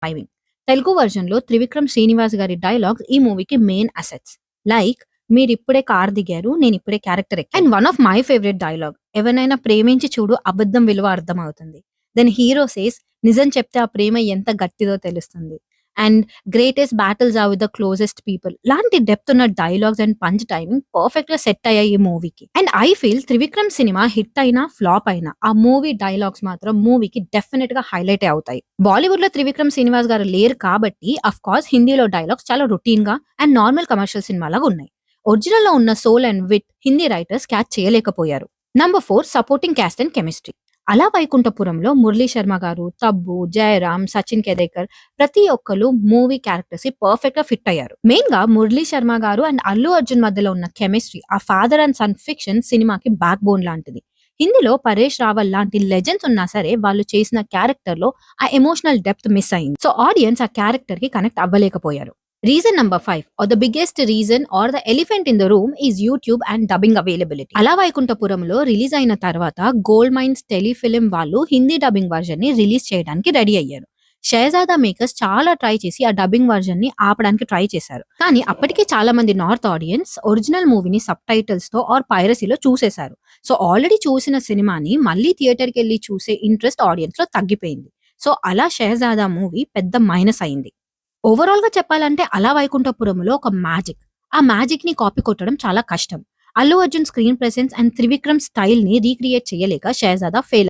Driving. Telugu వర్జన్‌లో Trivikram Srinivas గారి dialogues ఈ మూవీకి మెయిన్ అసెట్స్. లైక్ మీరిప్పుడే కారు దిగారు. నేనిప్పుడే క్యారెక్టర్ ఎక్కాను. And one of my favourite dialogue ఎవరినైనా ప్రేమించి చూడు అబద్ధం విలువ అర్థమవుతుంది. దెన్ హీరో సేస్ నిజం చెప్తే ఆ ప్రేమ ఎంత గట్టిదో తెలుస్తుంది. And greatest battles are with the closest people లాంటి డెప్త్ ఉన్న dialogues and punch timing perfect గా సెట్ అయ్యాయి ఈ మూవీకి. And I feel Trivikram cinema hit అయినా ఫ్లాప్ అయినా ఆ మూవీ డైలాగ్స్ మాత్రం మూవీకి డెఫినెట్ గా హైలైట్ అవుతాయి. బాలీవుడ్ లో త్రివిక్రమ్ శ్రీనివాస్ గారు లేరు కాబట్టి అఫ్ కోర్స్ హిందీలో డైలాగ్స్ చాలా రొటీన్ గా అండ్ నార్మల్ కమర్షియల్ సినిమా లాగా ఉన్నాయి. ఒరిజినల్ లో ఉన్న soul and wit Hindi writers catch చేయలేకపోయారు. Number 4 supporting cast and chemistry. Ala Vaikunthapurramuloo Murali Sharma గారు, తబ్బు, జయరామ్, సచిన్ కెదేకర్ ప్రతి ఒక్కరు మూవీ క్యారెక్టర్స్ కి పర్ఫెక్ట్ గా ఫిట్ అయ్యారు. మెయిన్ గా మురళీ శర్మ గారు అండ్ అల్లు అర్జున్ మధ్యలో ఉన్న కెమిస్ట్రీ ఆ ఫాదర్ అండ్ సన్ ఫిక్షన్ సినిమాకి బ్యాక్ బోన్ లాంటిది. హిందీలో పరేష్ రావల్ లాంటి లెజెండ్స్ ఉన్నా సరే వాళ్ళు చేసిన క్యారెక్టర్ లో ఆ ఎమోషనల్ డెప్త్ మిస్ అయింది. సో ఆడియన్స్ ఆ క్యారెక్టర్ కి connect అవ్వలేకపోయారు. Reason number 5 or the biggest reason or the elephant in the room is YouTube and dubbing availability. అలా వైకుంఠపురంలో రిలీజ్ అయిన తర్వాత గోల్డ్ మైన్స్ టెలిఫిలిం వాళ్ళు హిందీ డబ్బింగ్ వర్జన్ ని రిలీజ్ చేయడానికి ready అయ్యారు. షహజాదా మేకర్స్ చాలా ట్రై చేసి ఆ డబ్బింగ్ వర్జన్ ని ఆపడానికి ట్రై చేశారు. కానీ అప్పటికే చాలా మంది నార్త్ ఆడియన్స్ ఒరిజినల్ మూవీని సబ్ టైటిల్స్ తో ఆర్ పైరసీలో చూసేశారు. సో ఆల్రెడీ చూసిన సినిమాని మళ్ళీ థియేటర్కి వెళ్ళి చూసే ఇంట్రెస్ట్ ఆడియన్స్ లో తగ్గిపోయింది. సో అలా షహజాదా మూవీ పెద్ద మైనస్ అయింది. ఓవరాల్ గా చెప్పాలంటే అలా వైకుంఠపురంలో ఒక మ్యాజిక్. ఆ మ్యాజిక్ ని కాపీ కొట్టడం చాలా కష్టం. Allu Arjun screen presence and Trivikram style ని రీక్రియేట్ చేయలేక షహజాదా ఫెయిల్